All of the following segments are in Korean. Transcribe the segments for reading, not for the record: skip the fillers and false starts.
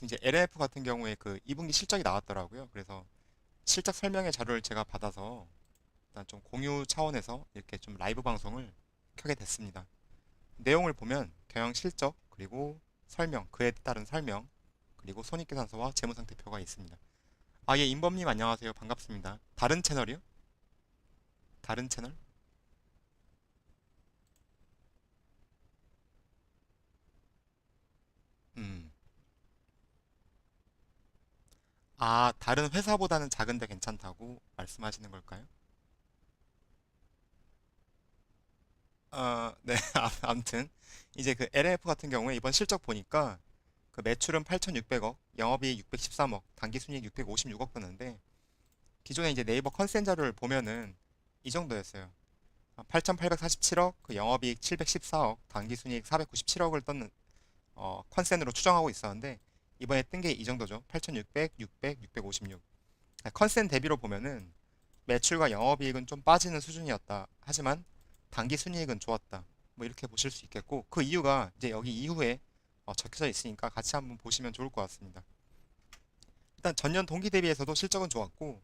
지금 이제 LF 같은 경우에 그 2분기 실적이 나왔더라고요. 그래서 실적 설명의 자료를 제가 받아서 일단 좀 공유 차원에서 이렇게 좀 라이브 방송을 켜게 됐습니다. 내용을 보면 경영 실적, 그리고 설명, 그에 따른 설명, 그리고 손익계산서와 재무상태표가 있습니다. 아, 예, 임범님 안녕하세요. 반갑습니다. 다른 채널이요? 다른 채널? 음. 아, 다른 회사보다는 작은데 괜찮다고 말씀하시는 걸까요? 네. 아무튼 이제 그 LF 같은 경우에 이번 실적 보니까 그 매출은 8,600억, 영업이익 613억, 당기순이익 656억 떴는데 기존에 이제 네이버 컨센 자료를 보면은 이 정도였어요. 8,847억, 그 영업이익 714억, 당기순이익 497억을 떴는 컨센으로 추정하고 있었는데 이번에 뜬 게 이 정도죠. 8,600, 600, 656. 컨센 대비로 보면은 매출과 영업이익은 좀 빠지는 수준이었다. 하지만 당기순이익은 좋았다. 뭐 이렇게 보실 수 있겠고 그 이유가 이제 여기 이후에 적혀져 있으니까 같이 한번 보시면 좋을 것 같습니다. 일단 전년 동기 대비해서도 실적은 좋았고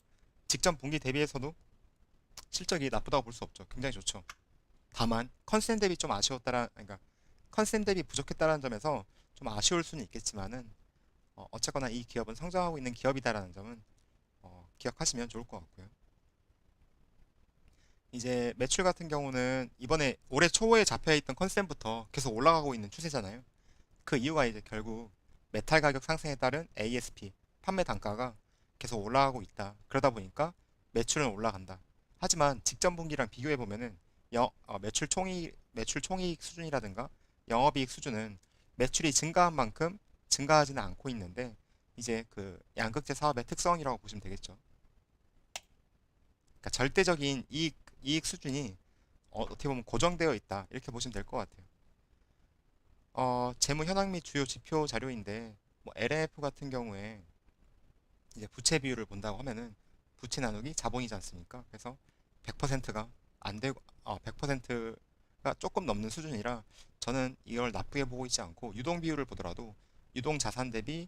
직전 분기 대비해서도 실적이 나쁘다고 볼 수 없죠. 굉장히 좋죠. 다만 컨센 대비 좀 아쉬웠다라 그러니까 컨센 대비 부족했다는 점에서 좀 아쉬울 수는 있겠지만은 어쨌거나 이 기업은 성장하고 있는 기업이다라는 점은 기억하시면 좋을 것 같고요. 이제 매출 같은 경우는 이번에 올해 초에 잡혀있던 컨센부터 계속 올라가고 있는 추세잖아요. 그 이유가 이제 결국 메탈 가격 상승에 따른 ASP, 판매 단가가 계속 올라가고 있다. 그러다 보니까 매출은 올라간다. 하지만 직전 분기랑 비교해 보면은 매출 총이익 수준이라든가 영업이익 수준은 매출이 증가한 만큼 증가하지는 않고 있는데 이제 그 양극재 사업의 특성이라고 보시면 되겠죠. 그러니까 절대적인 이익 수준이 어떻게 보면 고정되어 있다. 이렇게 보시면 될 것 같아요. 재무 현황 및 주요 지표 자료인데 뭐 LF 같은 경우에 이제 부채 비율을 본다고 하면은 부채 나누기 자본이지 않습니까? 그래서 100%가 안 되고 100%가 조금 넘는 수준이라 저는 이걸 나쁘게 보고 있지 않고 유동 비율을 보더라도 유동 자산 대비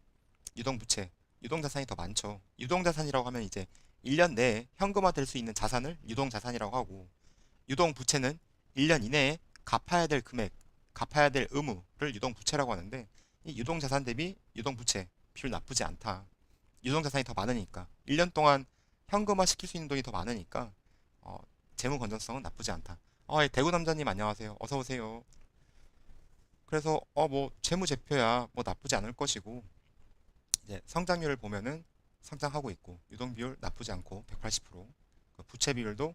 유동 부채, 유동 자산이 더 많죠. 유동 자산이라고 하면 이제 1년 내에 현금화 될 수 있는 자산을 유동 자산이라고 하고 유동 부채는 1년 이내에 갚아야 될 금액, 갚아야 될 의무를 유동 부채라고 하는데 이 유동 자산 대비 유동 부채 비율 나쁘지 않다. 유동 자산이 더 많으니까 1년 동안 현금화 시킬 수 있는 돈이 더 많으니까 어, 재무 건전성은 나쁘지 않다. 예, 대구 남자님 안녕하세요. 어서 오세요. 그래서 뭐 재무 제표야 뭐 나쁘지 않을 것이고 이제 성장률을 보면은 성장하고 있고 유동 비율 나쁘지 않고 180%, 그 부채 비율도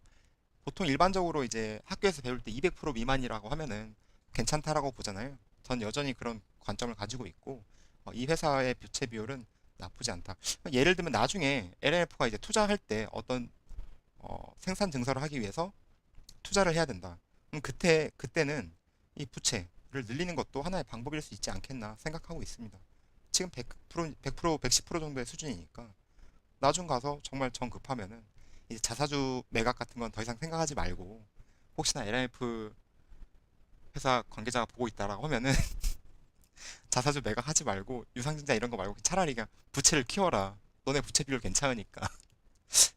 보통 일반적으로 이제 학교에서 배울 때 200% 미만이라고 하면은 괜찮다라고 보잖아요. 전 여전히 그런 관점을 가지고 있고 이 회사의 부채 비율은 나쁘지 않다. 예를 들면 나중에 LNF가 이제 투자할 때 어떤 생산 증설을 하기 위해서 투자를 해야 된다. 그럼 그때는 이 부채를 늘리는 것도 하나의 방법일 수 있지 않겠나 생각하고 있습니다. 지금 100%, 110% 정도의 수준이니까 나중 가서 정말 정 급하면은 이제 자사주 매각 같은 건 더 이상 생각하지 말고 혹시나 LNF 회사 관계자가 보고 있다라고 하면은 자사주 매각하지 말고 유상증자 이런 거 말고 차라리 그냥 부채를 키워라. 너네 부채 비율 괜찮으니까.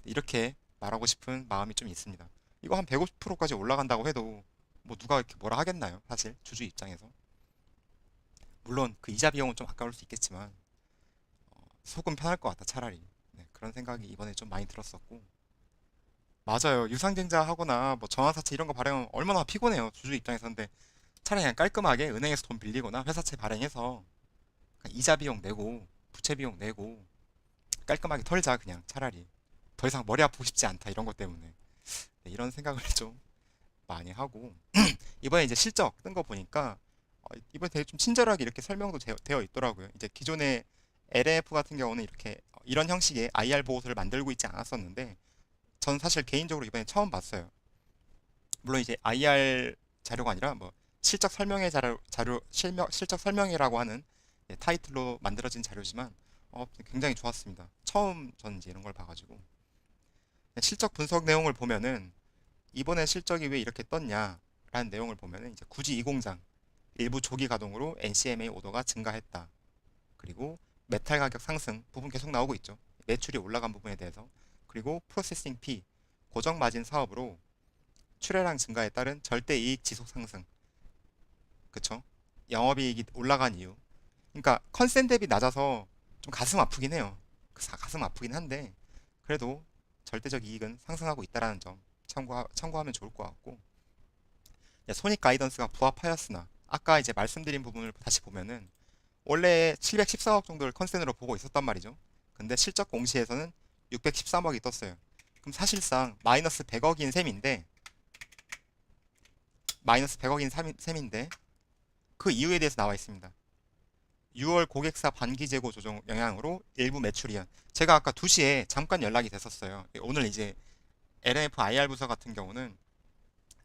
이렇게 말하고 싶은 마음이 좀 있습니다. 이거 한 150%까지 올라간다고 해도 뭐 누가 이렇게 뭐라 하겠나요? 사실 주주 입장에서. 물론 그 이자 비용은 좀 아까울 수 있겠지만 속은 편할 것 같다 차라리. 네, 그런 생각이 이번에 좀 많이 들었었고. 맞아요. 유상증자 하거나 뭐 전환사채 이런 거 발행하면 얼마나 피곤해요. 주주 입장에서. 근데 차라리 그냥 깔끔하게 은행에서 돈 빌리거나 회사채 발행해서 그냥 이자 비용 내고 부채 비용 내고 깔끔하게 털자 그냥 차라리. 더 이상 머리 아프고 싶지 않다 이런 것 때문에. 네, 이런 생각을 좀 많이 하고 이번에 이제 실적 뜬 거 보니까 이번에 되게 좀 친절하게 이렇게 설명도 되어 있더라고요. 이제 기존의 LF 같은 경우는 이렇게 이런 형식의 IR 보고서를 만들고 있지 않았었는데 전 사실 개인적으로 이번에 처음 봤어요. 물론 이제 IR 자료가 아니라 뭐 실적 설명회 실적 설명회라고 하는 타이틀로 만들어진 자료지만 굉장히 좋았습니다. 처음 전 이제 이런 걸 봐가지고 실적 분석 내용을 보면은 이번에 실적이 왜 이렇게 떴냐라는 내용을 보면은 이제 굳이 이 공장 일부 조기 가동으로 NCMA 오더가 증가했다. 그리고 메탈 가격 상승 부분 계속 나오고 있죠. 매출이 올라간 부분에 대해서. 그리고 프로세싱 피, 고정 마진 사업으로 출하량 증가에 따른 절대 이익 지속 상승. 그쵸? 영업이익이 올라간 이유. 그러니까 컨센 대비 낮아서 좀 가슴 아프긴 해요. 가슴 아프긴 한데 그래도 절대적 이익은 상승하고 있다라는 점 참고하면 좋을 것 같고, 손익 가이던스가 부합하였으나 아까 이제 말씀드린 부분을 다시 보면은 원래 714억 정도를 컨센으로 보고 있었단 말이죠. 근데 실적 공시에서는 613억이 떴어요. 그럼 사실상 마이너스 100억인 셈인데 그 이유에 대해서 나와 있습니다. 6월 고객사 반기 재고 조정 영향으로 일부 매출 이연. 제가 아까 2시에 잠깐 연락이 됐었어요. 오늘 이제 LNF IR 부서 같은 경우는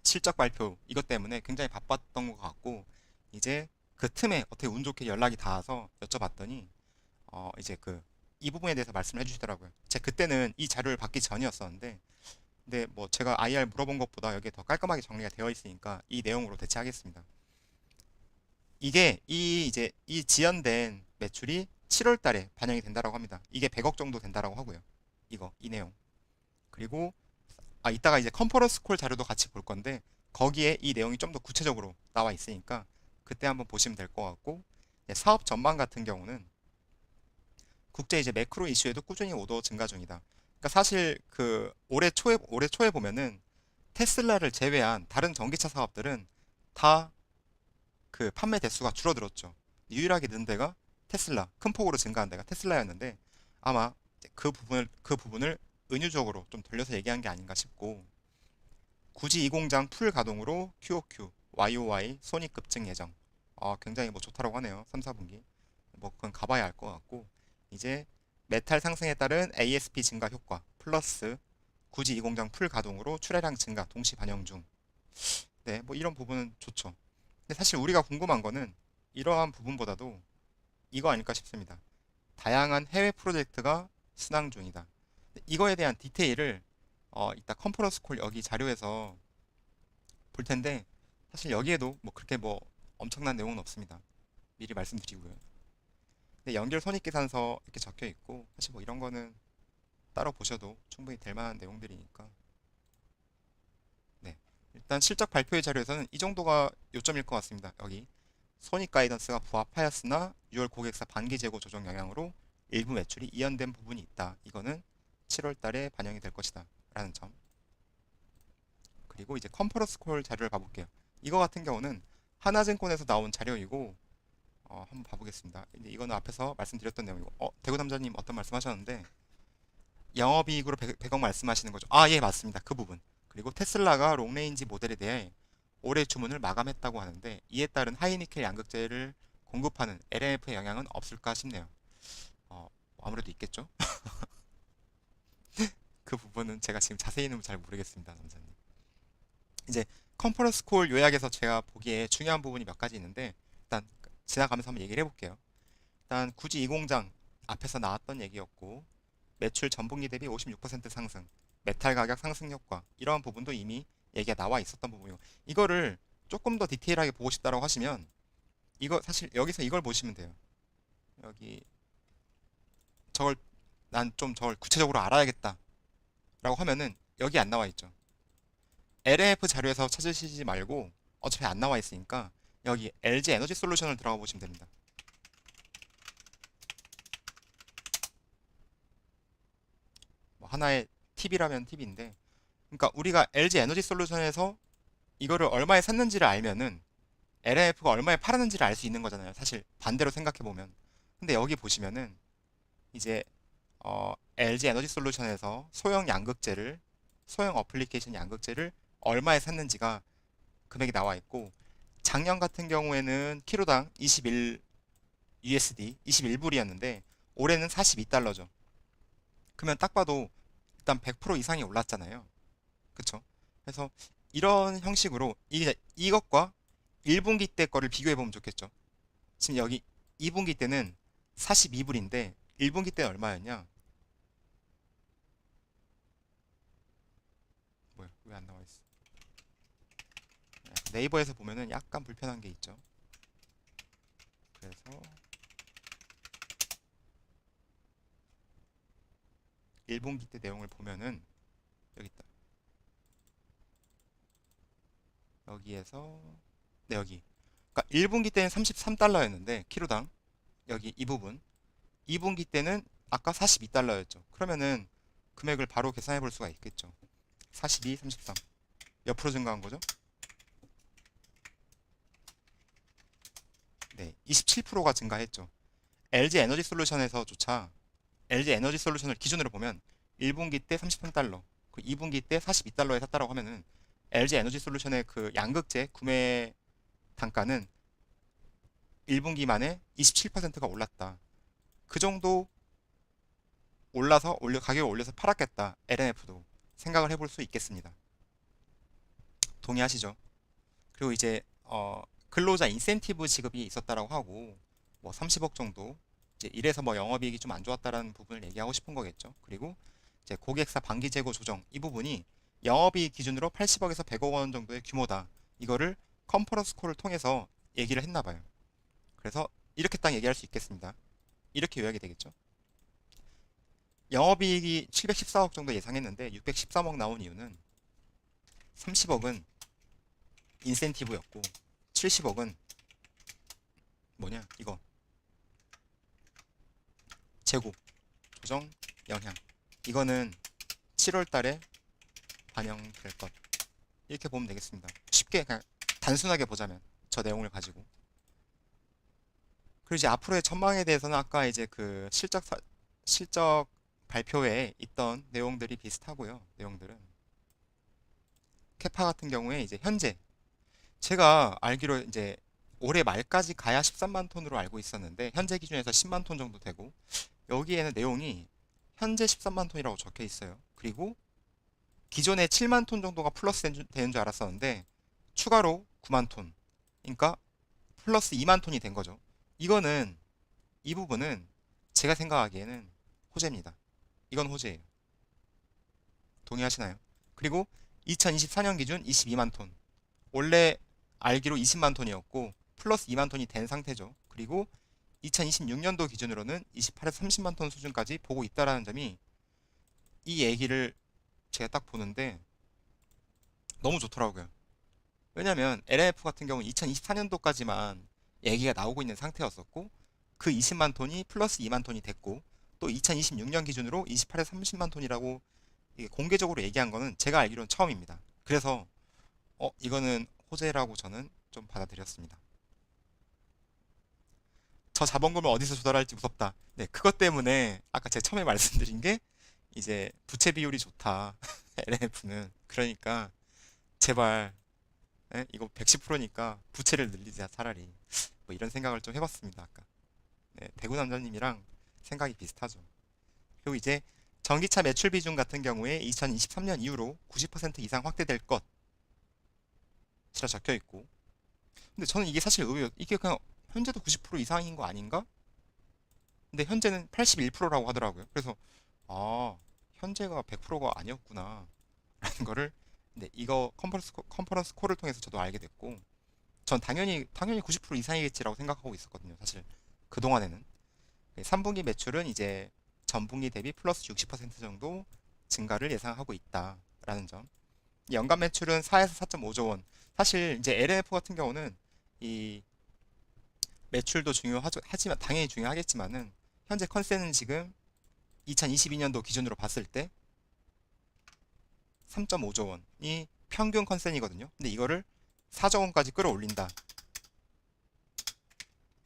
실적 발표 이것 때문에 굉장히 바빴던 것 같고, 이제 그 틈에 어떻게 운 좋게 연락이 닿아서 여쭤봤더니 이제 이 부분에 대해서 말씀을 해주시더라고요. 제가 그때는 이 자료를 받기 전이었었는데, 근데 뭐 제가 IR 물어본 것보다 여기에 더 깔끔하게 정리가 되어 있으니까 이 내용으로 대체하겠습니다. 이게 이 지연된 매출이 7월 달에 반영이 된다라고 합니다. 이게 100억 정도 된다라고 하고요. 이 내용. 그리고 이따가 이제 컨퍼런스 콜 자료도 같이 볼 건데 거기에 이 내용이 좀 더 구체적으로 나와 있으니까 그때 한번 보시면 될 것 같고, 사업 전망 같은 경우는 국제 이제 매크로 이슈에도 꾸준히 오더 증가 중이다. 그러니까 사실 올해 초에 보면은 테슬라를 제외한 다른 전기차 사업들은 다 판매 대수가 줄어들었죠. 유일하게 는 데가 테슬라, 큰 폭으로 증가한 데가 테슬라였는데 아마 그 부분을 은유적으로 좀 돌려서 얘기한 게 아닌가 싶고, 굳이 이 공장 풀 가동으로 QOQ, YOY 손익 급증 예정. 굉장히 뭐 좋다라고 하네요. 3, 4분기. 뭐 그건 가봐야 알 것 같고, 이제 메탈 상승에 따른 ASP 증가 효과 플러스 굳이 이 공장 풀 가동으로 출하량 증가 동시 반영 중. 네, 뭐 이런 부분은 좋죠. 근데 사실 우리가 궁금한 거는 이러한 부분보다도 이거 아닐까 싶습니다. 다양한 해외 프로젝트가 순항 중이다. 이거에 대한 디테일을 이따 컨퍼런스 콜 여기 자료에서 볼 텐데, 사실 여기에도 뭐 그렇게 뭐 엄청난 내용은 없습니다. 미리 말씀드리고요. 근데 연결 손익계산서 이렇게 적혀 있고, 사실 뭐 이런 거는 따로 보셔도 충분히 될 만한 내용들이니까. 네. 일단 실적 발표의 자료에서는 이 정도가 요점일 것 같습니다. 여기 손익 가이던스가 부합하였으나 6월 고객사 반기 재고 조정 영향으로 일부 매출이 이연된 부분이 있다. 이거는 7월 달에 반영이 될 것이다. 라는 점. 그리고 이제 컨퍼런스 콜 자료를 봐볼게요. 이거 같은 경우는 하나증권에서 나온 자료이고, 한번 봐보겠습니다. 근데 이거는 앞에서 말씀드렸던 내용이고, 대구담자님 어떤 말씀하셨는데 영업이익으로 100억 말씀하시는 거죠. 예, 맞습니다. 그 부분. 그리고 테슬라가 롱레인지 모델에 대해 올해 주문을 마감했다고 하는데 이에 따른 하이니켈 양극재를 공급하는 LNF의 영향은 없을까 싶네요. 아무래도 있겠죠? 그 부분은 제가 지금 자세히는 잘 모르겠습니다, 남자님. 이제 컨퍼런스 콜 요약에서 제가 보기에 중요한 부분이 몇 가지 있는데 일단 지나가면서 한번 얘기를 해볼게요. 일단 굳이 이 공장 앞에서 나왔던 얘기였고, 매출 전분기 대비 56% 상승, 메탈 가격 상승 효과, 이러한 부분도 이미 얘기가 나와 있었던 부분이고, 이거를 조금 더 디테일하게 보고 싶다고 하시면 이거 사실 여기서 이걸 보시면 돼요. 여기 저걸 저걸 구체적으로 알아야겠다 라고 하면은 여기 안 나와 있죠. LNF 자료에서 찾으시지 말고 어차피 안 나와 있으니까 여기 LG 에너지 솔루션을 들어가 보시면 됩니다. 뭐 하나의 팁이라면 팁인데, 그러니까 우리가 LG 에너지 솔루션에서 이거를 얼마에 샀는지를 알면은 LNF가 얼마에 팔았는지를 알 수 있는 거잖아요. 사실 반대로 생각해 보면. 근데 여기 보시면은 이제 LG 에너지 솔루션에서 소형 어플리케이션 양극재를 얼마에 샀는지가 금액이 나와 있고, 작년 같은 경우에는 키로당 21 USD 21불이었는데 올해는 42달러죠. 그러면 딱 봐도 일단 100% 이상이 올랐잖아요. 그쵸? 그래서 이런 형식으로 이것과 1분기 때 거를 비교해 보면 좋겠죠. 지금 여기 2분기 때는 42불인데 1분기 때는 얼마였냐? 뭐야? 왜 안 나와 있어? 네이버에서 보면은 약간 불편한 게 있죠. 그래서 1분기 때 내용을 보면은 여기 있다. 여기에서 네, 여기. 그러니까 1분기 때는 33달러였는데 키로당 여기 이 부분 2분기 때는 아까 42달러였죠. 그러면은 금액을 바로 계산해 볼 수가 있겠죠. 42, 33. 몇 프로 증가한 거죠? 네, 27%가 증가했죠. LG 에너지 솔루션에서조차 LG 에너지 솔루션을 기준으로 보면 1분기 때 33달러, 그 2분기 때 42달러에 샀다라고 하면은 LG 에너지 솔루션의 그 양극재 구매 단가는 1분기 만에 27%가 올랐다. 그 정도 올라서 가격을 올려서 팔았겠다. LNF도 생각을 해볼 수 있겠습니다. 동의하시죠? 그리고 이제 근로자 인센티브 지급이 있었다라고 하고 뭐 30억 정도 이제 이래서 뭐 영업이익이 좀 안 좋았다라는 부분을 얘기하고 싶은 거겠죠. 그리고 이제 고객사 반기 재고 조정 이 부분이 영업이익 기준으로 80억에서 100억 원 정도의 규모다. 이거를 컨퍼런스 콜을 통해서 얘기를 했나 봐요. 그래서 이렇게 딱 얘기할 수 있겠습니다. 이렇게 요약이 되겠죠. 영업이익이 714억 정도 예상했는데 613억 나온 이유는 30억은 인센티브였고 70억은 뭐냐 이거 재고 조정 영향 이거는 7월 달에 반영될 것 이렇게 보면 되겠습니다. 쉽게 그냥 단순하게 보자면 저 내용을 가지고 그리고 이제 앞으로의 전망에 대해서는 아까 이제 그 실적 발표에 있던 내용들이 비슷하고요. 내용들은 캐파 같은 경우에 이제 현재 제가 알기로 이제 올해 말까지 가야 13만 톤으로 알고 있었는데 현재 기준에서 10만 톤 정도 되고 여기에는 내용이 현재 13만 톤이라고 적혀 있어요. 그리고 기존에 7만 톤 정도가 플러스 되는 줄 알았었는데 추가로 9만 톤 그러니까 플러스 2만 톤이 된 거죠. 이거는 이 부분은 제가 생각하기에는 호재입니다. 이건 호재예요. 동의하시나요? 그리고 2024년 기준 22만 톤 원래 알기로 20만 톤이었고 플러스 2만 톤이 된 상태죠. 그리고 2026년도 기준으로는 28에서 30만 톤 수준까지 보고 있다라는 점이 이 얘기를 제가 딱 보는데 너무 좋더라고요. 왜냐면 LNF 같은 경우는 2024년도까지만 얘기가 나오고 있는 상태였었고 그 20만 톤이 플러스 2만 톤이 됐고 또 2026년 기준으로 28에서 30만 톤이라고 공개적으로 얘기한 거는 제가 알기로는 처음입니다. 그래서 이거는 호재라고 저는 좀 받아들였습니다. 저 자본금을 어디서 조달할지 무섭다. 네, 그것 때문에 아까 제가 처음에 말씀드린 게 이제 부채 비율이 좋다. LNF는. 그러니까 제발 이거 110%니까 부채를 늘리자 차라리. 뭐 이런 생각을 좀 해봤습니다. 아까. 네, 대구 남자님이랑 생각이 비슷하죠. 그리고 이제 전기차 매출 비중 같은 경우에 2023년 이후로 90% 이상 확대될 것이라 적혀 있고 근데 저는 이게 사실 이게 그냥 현재도 90% 이상인 거 아닌가? 근데 현재는 81%라고 하더라고요. 그래서 현재가 100%가 아니었구나 라는 거를 근데 이거 컨퍼런스 콜을 통해서 저도 알게 됐고 전 당연히 90% 이상이겠지라고 생각하고 있었거든요. 사실 그동안에는 3분기 매출은 이제 전분기 대비 플러스 60% 정도 증가를 예상하고 있다라는 점. 연간 매출은 4에서 4.5조 원. 사실 이제 LNF 같은 경우는 이 매출도 하지만 당연히 중요하겠지만은 현재 컨센은 지금 2022년도 기준으로 봤을 때 3.5조 원이 평균 컨센이거든요. 근데 이거를 4조 원까지 끌어올린다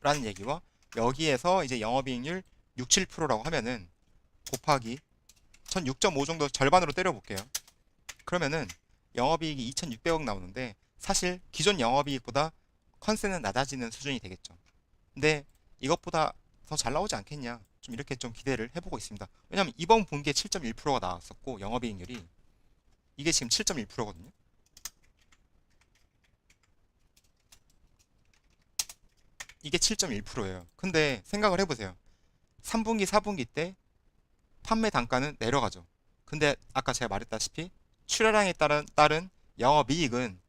라는 얘기와 여기에서 이제 영업이익률 6, 7%라고 하면은 곱하기 전 6.5 정도 절반으로 때려볼게요. 그러면은 영업이익이 2,600억 나오는데 사실 기존 영업이익보다 컨센은 낮아지는 수준이 되겠죠. 근데 이것보다 더 잘 나오지 않겠냐 좀 이렇게 좀 기대를 해보고 있습니다. 왜냐면 이번 분기에 7.1%가 나왔었고 영업이익률이 이게 지금 7.1%거든요. 이게 7.1%예요. 근데 생각을 해보세요. 3분기, 4분기 때 판매 단가는 내려가죠. 근데 아까 제가 말했다시피 출하량에 따른 영업이익은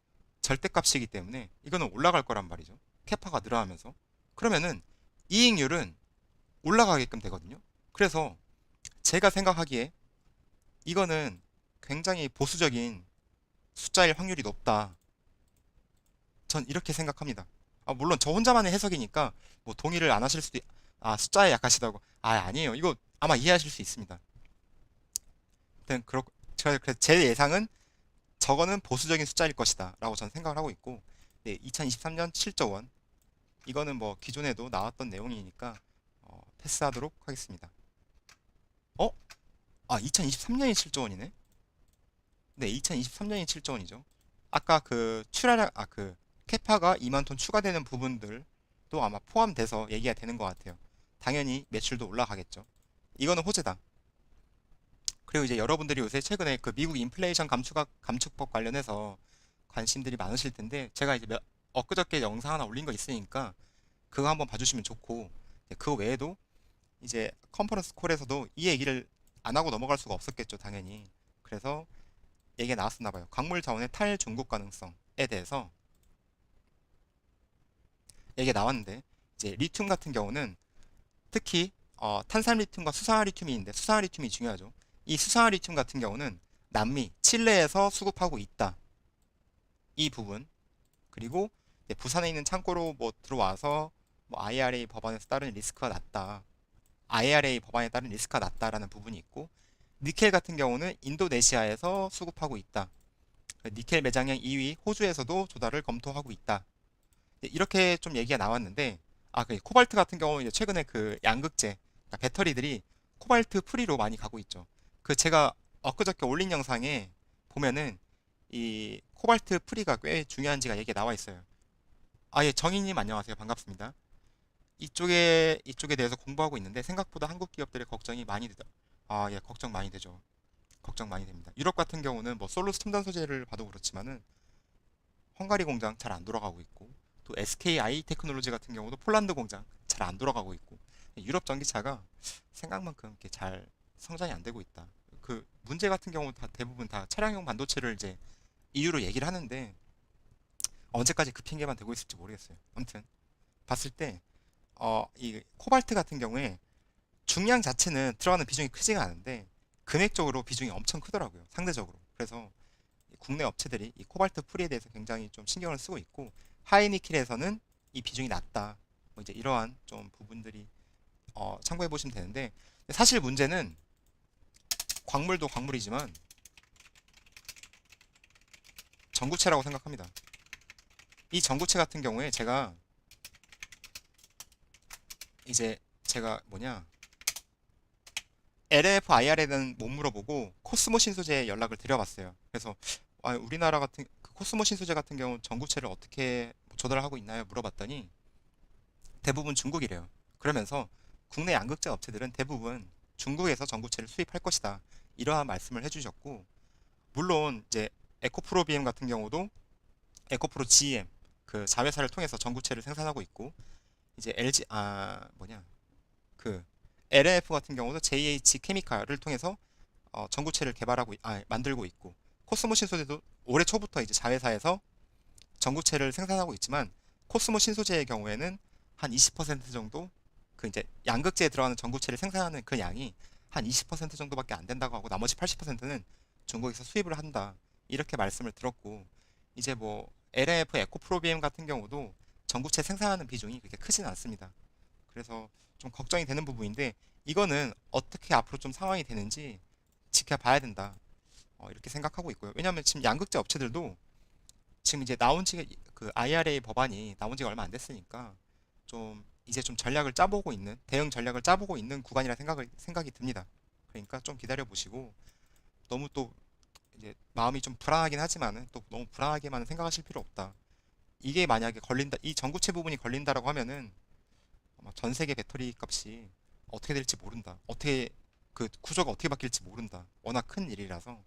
절대값이기 때문에 이거는 올라갈 거란 말이죠. 캐파가 늘어나면서. 그러면은 이익률은 올라가게끔 되거든요. 그래서 제가 생각하기에 이거는 굉장히 보수적인 숫자일 확률이 높다. 전 이렇게 생각합니다. 물론 저 혼자만의 해석이니까 뭐 동의를 안 하실 수도, 숫자에 약하시다고. 아니에요. 이거 아마 이해하실 수 있습니다. 아무튼, 제 예상은 저거는 보수적인 숫자일 것이다. 라고 저는 생각을 하고 있고, 네, 2023년 7조 원. 이거는 뭐 기존에도 나왔던 내용이니까, 패스하도록 하겠습니다. 어? 2023년이 7조 원이네? 네, 2023년이 7조 원이죠. 아까 캐파가 2만 톤 추가되는 부분들도 아마 포함돼서 얘기가 되는 것 같아요. 당연히 매출도 올라가겠죠. 이거는 호재다. 그리고 이제 여러분들이 요새 최근에 그 미국 인플레이션 감축법 관련해서 관심들이 많으실 텐데, 제가 이제 엊그저께 영상 하나 올린 거 있으니까 그거 한번 봐주시면 좋고, 그 외에도 이제 컨퍼런스 콜에서도 이 얘기를 안 하고 넘어갈 수가 없었겠죠, 당연히. 그래서 얘기가 나왔었나 봐요. 광물 자원의 탈중국 가능성에 대해서 얘기가 나왔는데, 이제 리튬 같은 경우는 특히 탄산 리튬과 수산화 리튬이 있는데, 수산화 리튬이 중요하죠. 이 수산화 리튬 같은 경우는 남미 칠레에서 수급하고 있다. 이 부분. 그리고 부산에 있는 창고로 뭐 들어와서 뭐 IRA 법안에서 따른 리스크가 낮다. IRA 법안에 따른 리스크가 낮다라는 부분이 있고, 니켈 같은 경우는 인도네시아에서 수급하고 있다. 니켈 매장량 2위 호주에서도 조달을 검토하고 있다. 이렇게 좀 얘기가 나왔는데, 그 코발트 같은 경우는 이제 최근에 그 양극재, 그러니까 배터리들이 코발트 프리로 많이 가고 있죠. 그 제가 엊그저께 올린 영상에 보면은 이 코발트 프리가 꽤 중요한지가 얘기가 나와 있어요. 예, 정희님 안녕하세요. 반갑습니다. 이쪽에 대해서 공부하고 있는데 생각보다 한국 기업들의 걱정이 많이 되죠. 예, 걱정 많이 되죠. 걱정 많이 됩니다. 유럽 같은 경우는 뭐 솔루스 첨단 소재를 봐도 그렇지만은 헝가리 공장 잘 안 돌아가고 있고, 또 SKI 테크놀로지 같은 경우도 폴란드 공장 잘 안 돌아가고 있고, 유럽 전기차가 생각만큼 이렇게 잘 성장이 안 되고 있다. 그 문제 같은 경우 다 대부분 다 차량용 반도체를 이제 이유로 얘기를 하는데, 언제까지 그 핑계만 대고 있을지 모르겠어요. 아무튼 봤을 때 이 코발트 같은 경우에 중량 자체는 들어가는 비중이 크지가 않은데 금액적으로 비중이 엄청 크더라고요. 상대적으로. 그래서 국내 업체들이 이 코발트 프리에 대해서 굉장히 좀 신경을 쓰고 있고, 하이니켈에서는 이 비중이 낮다. 뭐 이제 이러한 좀 부분들이 참고해 보시면 되는데, 사실 문제는 광물도 광물이지만 전구체라고 생각합니다. 이 전구체 같은 경우에 제가 LF IR에는 못 물어보고 코스모 신소재에 연락을 드려봤어요. 그래서 우리나라 같은 그 코스모 신소재 같은 경우 전구체를 어떻게 조달하고 있나요? 물어봤더니 대부분 중국이래요. 그러면서 국내 양극재 업체들은 대부분 중국에서 전구체를 수입할 것이다. 이러한 말씀을 해주셨고, 물론 이제 에코프로 BM 같은 경우도 에코프로 GM 그 자회사를 통해서 전구체를 생산하고 있고, 이제 LG 그 LF 같은 경우도 JH 케미칼을 통해서 전구체를 만들고 있고, 코스모 신소재도 올해 초부터 이제 자회사에서 전구체를 생산하고 있지만, 코스모 신소재의 경우에는 한 20% 정도, 그 이제 양극재에 들어가는 전구체를 생산하는 그 양이 한 20% 정도밖에 안 된다고 하고, 나머지 80%는 중국에서 수입을 한다. 이렇게 말씀을 들었고, 이제 뭐 LF 에코프로비엠 같은 경우도 전구체 생산하는 비중이 그렇게 크진 않습니다. 그래서 좀 걱정이 되는 부분인데, 이거는 어떻게 앞으로 좀 상황이 되는지 지켜봐야 된다. 이렇게 생각하고 있고요. 왜냐하면 지금 양극재 업체들도 지금 이제 그 IRA 법안이 나온 지가 얼마 안 됐으니까 좀 이제 좀 대응 전략을 짜보고 있는 구간이라 생각이 듭니다. 그러니까 좀 기다려 보시고, 너무 또 이제 마음이 좀 불안하긴 하지만은 또 너무 불안하게만 생각하실 필요 없다. 이게 만약에 이 전구체 부분이 걸린다라고 하면은 아마 전 세계 배터리 값이 어떻게 될지 모른다. 그 구조가 어떻게 바뀔지 모른다. 워낙 큰 일이라서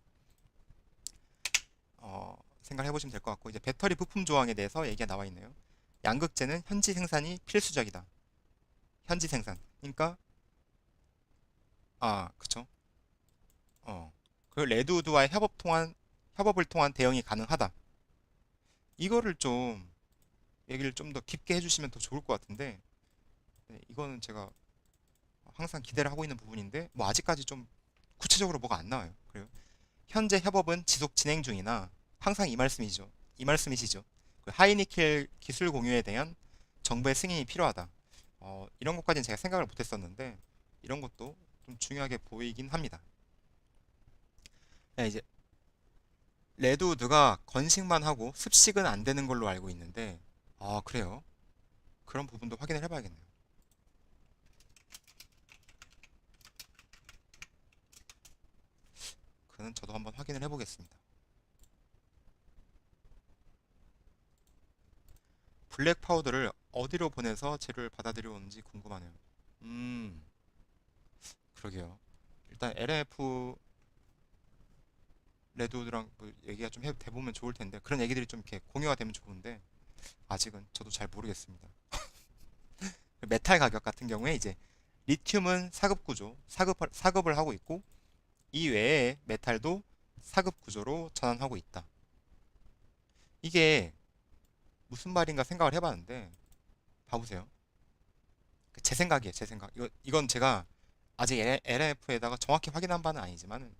생각해 보시면 될 것 같고, 이제 배터리 부품 조항에 대해서 얘기가 나와 있네요. 양극재는 현지 생산이 필수적이다. 현지 생산. 그러니까 그쵸. 어. 그 레드우드와의 협업을 통한 대응이 가능하다. 이거를 좀 얘기를 좀 더 깊게 해주시면 더 좋을 것 같은데, 네, 이거는 제가 항상 기대를 하고 있는 부분인데 뭐 아직까지 좀 구체적으로 뭐가 안 나와요. 그리고 현재 협업은 지속 진행 중이나 항상 이 말씀이죠. 이 말씀이시죠. 그 하이니켈 기술 공유에 대한 정부의 승인이 필요하다. 이런 것까지는 제가 생각을 못했었는데 이런 것도 좀 중요하게 보이긴 합니다. 네, 이제 레드우드가 건식만 하고 습식은 안 되는 걸로 알고 있는데 그래요? 그런 부분도 확인을 해봐야겠네요. 그는 저도 한번 확인을 해보겠습니다. 블랙 파우더를 어디로 보내서 재료를 받아들여 오는지 궁금하네요. 음, 그러게요. 일단 LF 레드우드랑 뭐 얘기가 좀 돼보면 좋을 텐데 그런 얘기들이 좀 이렇게 공유가 되면 좋은데 아직은 저도 잘 모르겠습니다. 메탈 가격 같은 경우에 이제 리튬은 사급 구조, 사급을 하고 있고 이 외에 메탈도 사급 구조로 전환하고 있다. 이게 무슨 말인가 생각을 해봤는데 봐보세요. 제 생각이에요, 제 생각. 이건 제가 아직 LNF에다가 정확히 확인한 바는 아니지만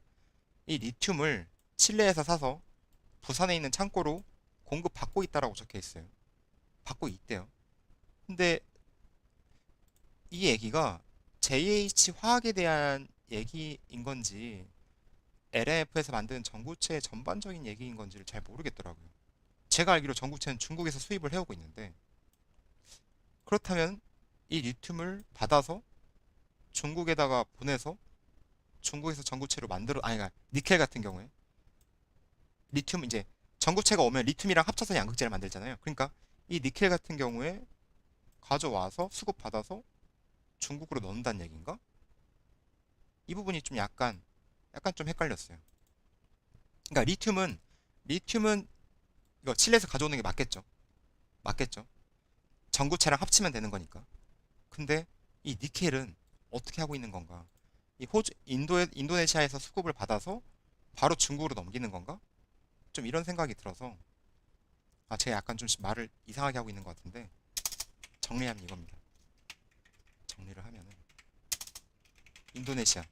이 리튬을 칠레에서 사서 부산에 있는 창고로 공급받고 있다라고 적혀 있어요. 받고 있대요. 근데 이 얘기가 JH 화학에 대한 얘기인 건지 LNF에서 만드는 전구체 전반적인 얘기인 건지를 잘 모르겠더라고요. 제가 알기로 전구체는 중국에서 수입을 해오고 있는데 그렇다면 이 리튬을 받아서 중국에다가 보내서 중국에서 전구체로 그러니까 니켈 같은 경우에 리튬 이제 전구체가 오면 리튬이랑 합쳐서 양극재를 만들잖아요. 그러니까 이 니켈 같은 경우에 가져와서 수급 받아서 중국으로 넣는다는 얘기인가? 이 부분이 좀 약간 좀 헷갈렸어요. 그러니까 리튬은 이거 칠레에서 가져오는 게 맞겠죠? 맞겠죠? 전구체랑 합치면 되는 거니까. 근데 이 니켈은 어떻게 하고 있는 건가? 이 인도네시아에서 수급을 받아서 바로 중국으로 넘기는 건가? 좀 이런 생각이 들어서 제가 약간 좀 말을 이상하게 하고 있는 것 같은데 정리하면 이겁니다. 정리를 하면은 인도네시아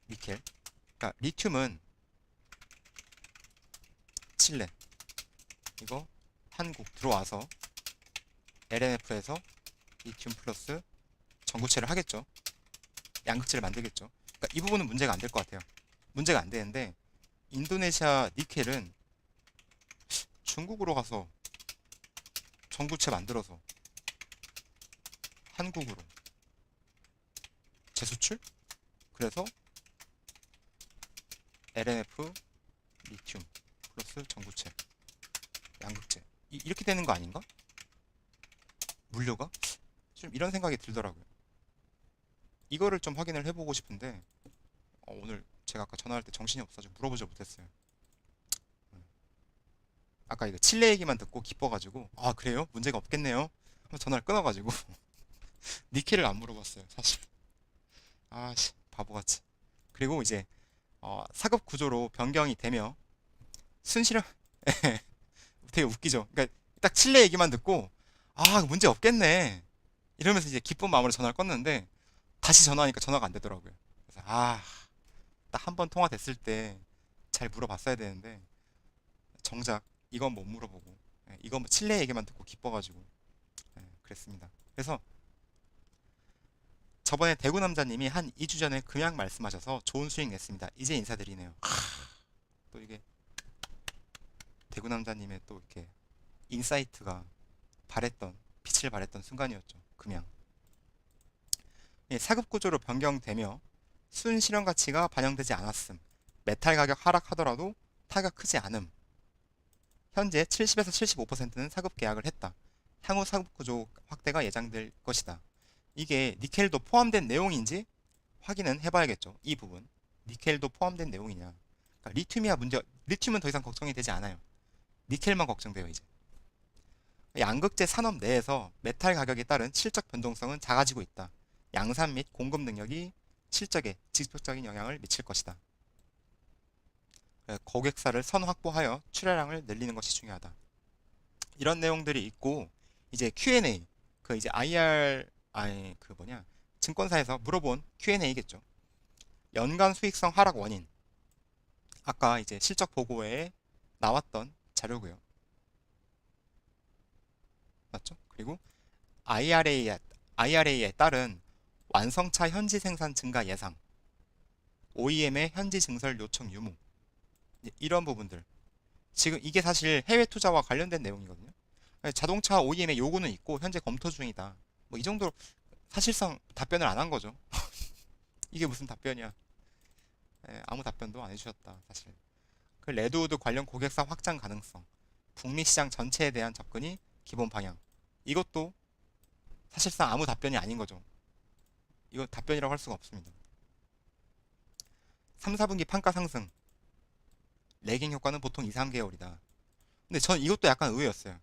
니켈, 그러니까 리튬은 칠레, 이거 한국 들어와서 LNF에서 리튬 플러스 전구체를 하겠죠. 양극재를 만들겠죠. 그러니까 이 부분은 문제가 안 될 것 같아요. 문제가 안 되는데 인도네시아 니켈은 중국으로 가서 전구체 만들어서 한국으로 재수출? 그래서 LNF 리튬 플러스 전구체 양극재 이렇게 되는 거 아닌가? 물류가? 좀 이런 생각이 들더라고요. 이거를 좀 확인을 해보고 싶은데 오늘 제가 아까 전화할 때 정신이 없어서 물어보지 못했어요. 아까 이거 칠레 얘기만 듣고 기뻐가지고 그래요? 문제가 없겠네요. 하면 전화를 끊어가지고 니켈을 안 물어봤어요 사실. 아씨 바보같이. 그리고 이제 사급 구조로 변경이 되며 순실현 되게 웃기죠. 그러니까 딱 칠레 얘기만 듣고 문제 없겠네 이러면서 이제 기쁜 마음으로 전화를 껐는데 다시 전화하니까 전화가 안 되더라고요. 그래서 딱 한 번 통화됐을 때 잘 물어봤어야 되는데 정작 이건 못 물어보고 이거 칠레 얘기만 듣고 기뻐가지고 그랬습니다. 그래서 저번에 대구 남자님이 한 2주 전에 금약 말씀하셔서 좋은 수익 냈습니다. 이제 인사드리네요. 또 이게 대구 남자님의 또 이렇게 인사이트가 빛을 발했던 순간이었죠. 금양. 사급 구조로 변경되며 순실현 가치가 반영되지 않았음. 메탈 가격 하락하더라도 타격 크지 않음. 현재 70에서 75%는 사급 계약을 했다. 향후 사급 구조 확대가 예상될 것이다. 이게 니켈도 포함된 내용인지 확인은 해봐야겠죠. 이 부분. 니켈도 포함된 내용이냐. 그러니까 리튬은 더 이상 걱정이 되지 않아요. 니켈만 걱정돼요, 이제. 양극재 산업 내에서 메탈 가격에 따른 실적 변동성은 작아지고 있다. 양산 및 공급 능력이 실적에 직접적인 영향을 미칠 것이다. 고객사를 선 확보하여 출하량을 늘리는 것이 중요하다. 이런 내용들이 있고 이제 Q&A 그 이제 증권사에서 물어본 Q&A겠죠. 연간 수익성 하락 원인. 아까 이제 실적 보고에 나왔던 자료고요. 맞죠? 그리고 IRA에 따른 완성차 현지 생산 증가 예상, OEM의 현지 증설 요청 유무, 이런 부분들. 지금 이게 사실 해외 투자와 관련된 내용이거든요. 자동차 OEM의 요구는 있고 현재 검토 중이다. 뭐 이 정도로 사실상 답변을 안 한 거죠. 이게 무슨 답변이야? 아무 답변도 안 해주셨다, 사실. 그 레드우드 관련 고객사 확장 가능성, 북미 시장 전체에 대한 접근이 기본 방향. 이것도 사실상 아무 답변이 아닌 거죠. 이거 답변이라고 할 수가 없습니다. 3, 4분기 판가 상승, 레깅 효과는 보통 2, 3개월이다. 근데 전 이것도 약간 의외였어요.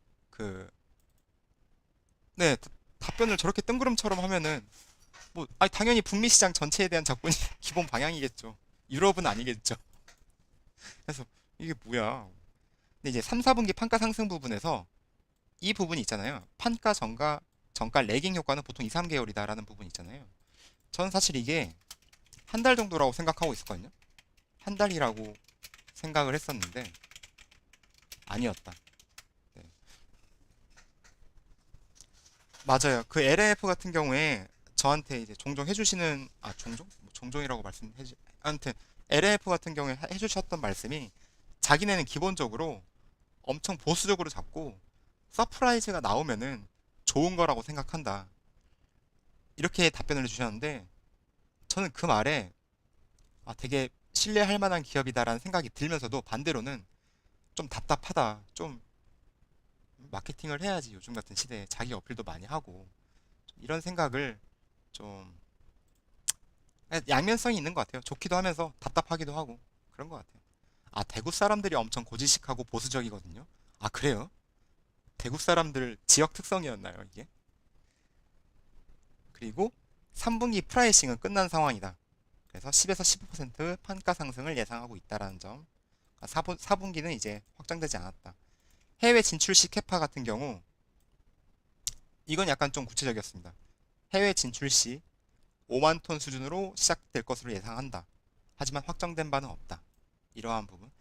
네, 답변을 저렇게 뜬구름처럼 하면은, 뭐, 아니, 당연히 북미 시장 전체에 대한 접근이 기본 방향이겠죠. 유럽은 아니겠죠. 그래서 이게 뭐야. 근데 이제 3, 4분기 판가 상승 부분에서 이 부분이 있잖아요. 판가 정가 레깅 효과는 보통 2, 3개월이다라는 부분이 있잖아요. 저는 사실 이게 한 달 정도라고 생각하고 있었거든요. 한 달이라고 생각을 했었는데 아니었다. 네. 맞아요. 그 LF 같은 경우에 저한테 이제 종종 해주시는 종종? 뭐 종종이라고 아무튼 LF 같은 경우에 해주셨던 말씀이 자기네는 기본적으로 엄청 보수적으로 잡고 서프라이즈가 나오면은 좋은 거라고 생각한다. 이렇게 답변을 해주셨는데 저는 그 말에 되게 신뢰할 만한 기업이다라는 생각이 들면서도 반대로는 좀 답답하다. 좀 마케팅을 해야지 요즘 같은 시대에 자기 어필도 많이 하고 이런 생각을 좀 양면성이 있는 것 같아요. 좋기도 하면서 답답하기도 하고 그런 것 같아요. 대구 사람들이 엄청 고지식하고 보수적이거든요. 그래요? 대구 사람들 지역 특성이었나요, 이게? 그리고 3분기 프라이싱은 끝난 상황이다. 그래서 10에서 15% 판가 상승을 예상하고 있다라는 점. 4분기는 이제 확정되지 않았다. 해외 진출 시 캐파 같은 경우 이건 약간 좀 구체적이었습니다. 해외 진출 시 5만 톤 수준으로 시작될 것으로 예상한다. 하지만 확정된 바는 없다. 이러한 부분.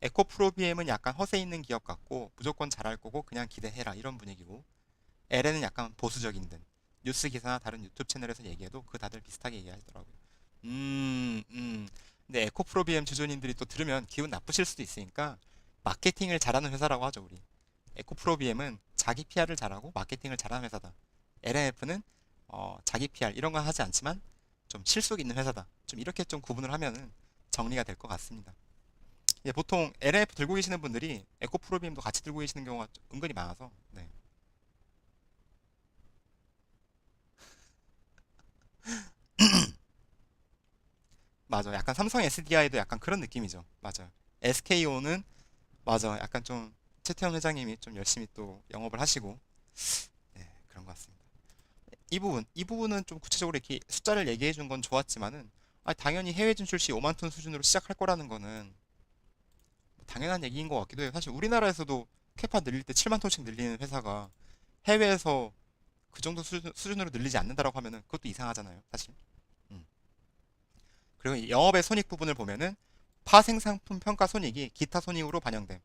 에코프로비엠은 약간 허세 있는 기업 같고 무조건 잘할 거고 그냥 기대해라 이런 분위기고 LN은 약간 보수적인 듯. 뉴스 기사나 다른 유튜브 채널에서 얘기해도 그 다들 비슷하게 얘기하더라고요. 음, 음. 근데 에코프로비엠 주주님들이 또 들으면 기분 나쁘실 수도 있으니까 마케팅을 잘하는 회사라고 하죠, 우리. 에코프로비엠은 자기 PR을 잘하고 마케팅을 잘하는 회사다. LNF는 자기 PR 이런 건 하지 않지만 좀 실속 있는 회사다. 좀 이렇게 좀 구분을 하면은 정리가 될 것 같습니다. 보통 LNF 들고 계시는 분들이 에코프로비엠도 같이 들고 계시는 경우가 은근히 많아서 네. 맞아. 약간 삼성 SDI도 약간 그런 느낌이죠. 맞아. SKO는 맞아. 약간 좀 최태원 회장님이 좀 열심히 또 영업을 하시고 네, 그런 것 같습니다. 이 부분은 좀 구체적으로 이렇게 숫자를 얘기해 준 건 좋았지만은 당연히 해외 진출 시 5만 톤 수준으로 시작할 거라는 거는 뭐 당연한 얘기인 것 같기도 해요. 사실 우리나라에서도 캐파 늘릴 때 7만 톤씩 늘리는 회사가 해외에서 그 정도 수준으로 늘리지 않는다라고 하면은 그것도 이상하잖아요. 사실. 음. 그리고 이 영업의 손익 부분을 보면은 파생상품 평가 손익이 기타 손익으로 반영됨.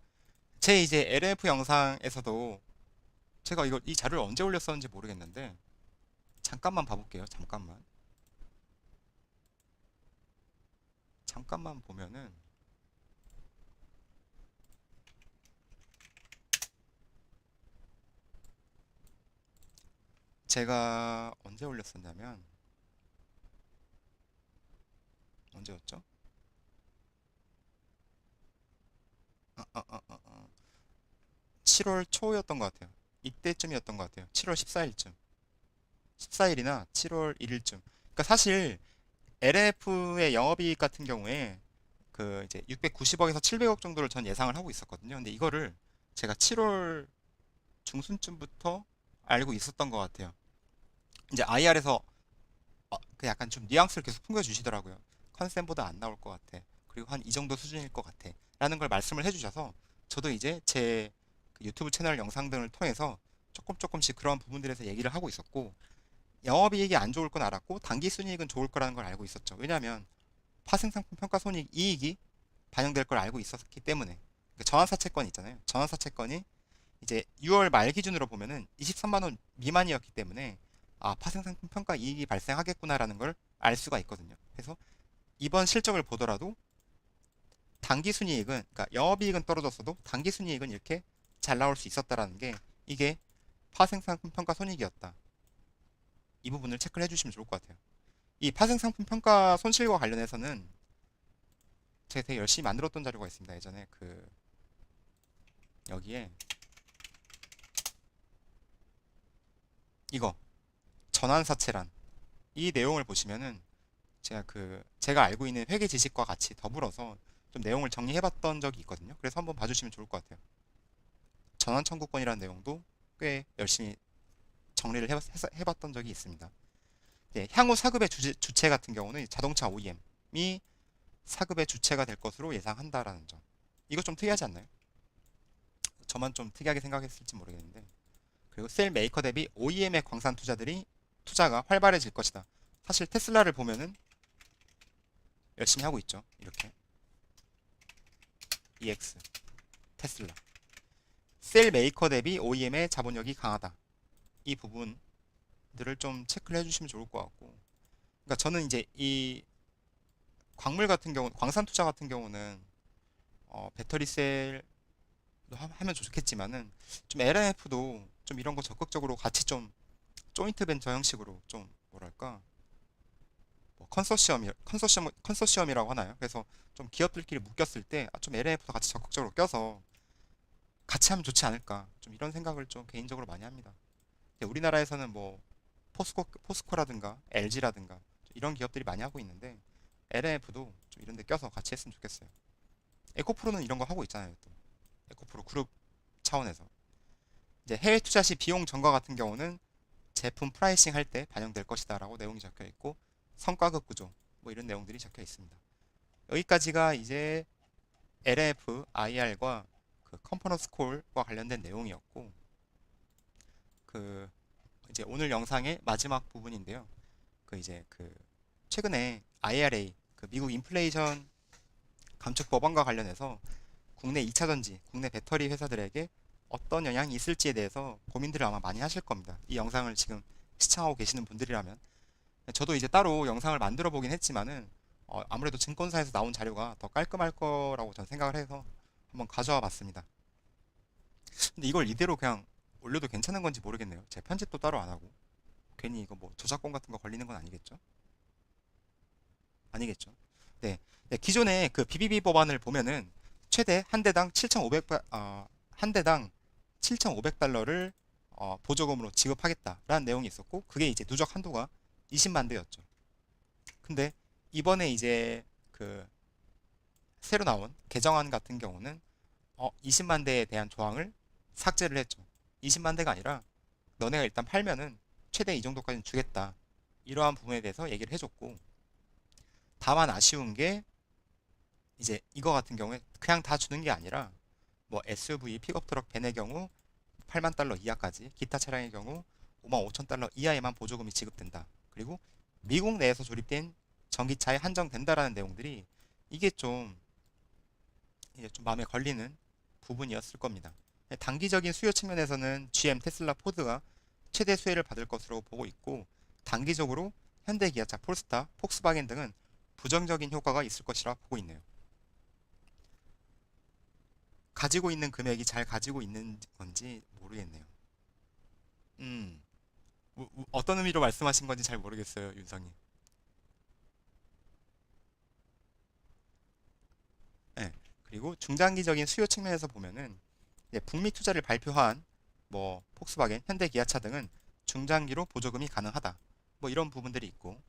제 이제 LF 영상에서도 제가 이 자료를 언제 올렸었는지 모르겠는데 잠깐만 봐볼게요. 잠깐만 보면은 제가 언제 올렸었냐면 언제였죠? 7월 초였던 것 같아요. 이때쯤이었던 것 같아요. 7월 14일쯤. 14일이나 7월 1일쯤. 그러니까 사실 LF의 영업이익 같은 경우에 그 이제 690억에서 700억 정도를 전 예상을 하고 있었거든요. 근데 이거를 제가 7월 중순쯤부터 알고 있었던 것 같아요. 이제 IR에서 그 약간 좀 뉘앙스를 계속 풍겨주시더라고요. 컨센보다 안 나올 것 같아. 그리고 한 이 정도 수준일 것 같아. 라는 걸 말씀을 해주셔서 저도 이제 제 그 유튜브 채널 영상 등을 통해서 조금씩 그런 부분들에서 얘기를 하고 있었고 영업이익이 안 좋을 건 알았고 단기 순이익은 좋을 거라는 걸 알고 있었죠. 왜냐하면 파생상품 평가손익 이익이 반영될 걸 알고 있었기 때문에 그 전환사채권 있잖아요. 전환사채권이 이제 6월 말 기준으로 보면은 23만 원 미만이었기 때문에 파생상품 평가 이익이 발생하겠구나라는 걸 알 수가 있거든요. 그래서 이번 실적을 보더라도 당기순이익은, 그러니까 영업이익은 떨어졌어도 당기순이익은 이렇게 잘 나올 수 있었다라는 게, 이게 파생상품 평가 손익이었다. 이 부분을 체크를 해주시면 좋을 것 같아요. 이 파생상품 평가 손실과 관련해서는 제가 되게 열심히 만들었던 자료가 있습니다. 예전에 여기에 이거 전환사채란 이 내용을 보시면은 제가 알고 있는 회계 지식과 같이 더불어서 좀 내용을 정리해봤던 적이 있거든요. 그래서 한번 봐주시면 좋을 것 같아요. 전환 청구권이라는 내용도 꽤 열심히 정리를 해봤던 적이 있습니다. 네, 향후 사급의 주체 같은 경우는 자동차 OEM이 사급의 주체가 될 것으로 예상한다라는 점. 이거 좀 특이하지 않나요? 저만 좀 특이하게 생각했을지 모르겠는데. 그리고 셀 메이커 대비 OEM의 광산 투자가 활발해질 것이다. 사실 테슬라를 보면은 열심히 하고 있죠. 이렇게 EX 테슬라 셀 메이커 대비 OEM의 자본력이 강하다. 이 부분들을 좀 체크를 해주시면 좋을 것 같고, 그러니까 저는 이제 이 광물 같은 경우, 광산 투자 같은 경우는 배터리 셀도 하면 좋겠지만은 좀 LNF도 좀 이런 거 적극적으로 같이 좀 조인트 벤처 형식으로 좀 뭐랄까 뭐 컨소시엄이라고 하나요? 그래서 좀 기업들끼리 묶였을 때 좀 LNF도 같이 적극적으로 껴서 같이 하면 좋지 않을까, 좀 이런 생각을 좀 개인적으로 많이 합니다. 우리나라에서는 뭐 포스코라든가 LG라든가 이런 기업들이 많이 하고 있는데 LNF도 좀 이런 데 껴서 같이 했으면 좋겠어요. 에코프로는 이런 거 하고 있잖아요. 또 에코프로 그룹 차원에서 이제 해외 투자 시 비용 전가 같은 경우는 제품 프라이싱 할 때 반영될 것이다 라고 내용이 적혀 있고, 성과급 구조 뭐 이런 내용들이 적혀 있습니다. 여기까지가 이제 LF, IR과 그 컴포넌트 콜과 관련된 내용이었고, 이제 오늘 영상의 마지막 부분인데요. 최근에 IRA, 미국 인플레이션 감축 법안과 관련해서 국내 2차 전지, 국내 배터리 회사들에게 어떤 영향이 있을지에 대해서 고민들을 아마 많이 하실 겁니다. 이 영상을 지금 시청하고 계시는 분들이라면. 저도 이제 따로 영상을 만들어 보긴 했지만은 아무래도 증권사에서 나온 자료가 더 깔끔할 거라고 저는 생각을 해서 한번 가져와 봤습니다. 근데 이걸 이대로 그냥 올려도 괜찮은 건지 모르겠네요. 제 편집도 따로 안 하고. 괜히 이거 뭐 저작권 같은 거 걸리는 건 아니겠죠? 아니겠죠? 네. 네, 기존의 그 BBB 법안을 보면은 최대 한 대당 7,500달러를 보조금으로 지급하겠다라는 내용이 있었고, 그게 이제 누적 한도가 20만 대였죠. 근데 이번에 이제 새로 나온 개정안 같은 경우는 20만 대에 대한 조항을 삭제를 했죠. 20만 대가 아니라 너네가 일단 팔면은 최대 이 정도까지는 주겠다. 이러한 부분에 대해서 얘기를 해줬고, 다만 아쉬운 게 이제 이거 같은 경우에 그냥 다 주는 게 아니라 뭐 SUV, 픽업 트럭, 밴의 경우 8만 달러 이하까지, 기타 차량의 경우 5만 5천 달러 이하에만 보조금이 지급된다. 그리고 미국 내에서 조립된 전기차에 한정된다라는 내용들이, 이게 이제 좀 마음에 걸리는 부분이었을 겁니다. 단기적인 수요 측면에서는 GM, 테슬라, 포드가 최대 수혜를 받을 것으로 보고 있고, 단기적으로 현대, 기아차, 폴스타, 폭스바겐 등은 부정적인 효과가 있을 것이라 보고 있네요. 가지고 있는 금액이 잘 가지고 있는 건지 모르겠네요. 음, 어떤 의미로 말씀하신 건지 잘 모르겠어요, 윤성님. 네. 그리고 중장기적인 수요 측면에서 보면은 북미 투자를 발표한 뭐 폭스바겐, 현대, 기아차 등은 중장기로 보조금이 가능하다. 뭐 이런 부분들이 있고,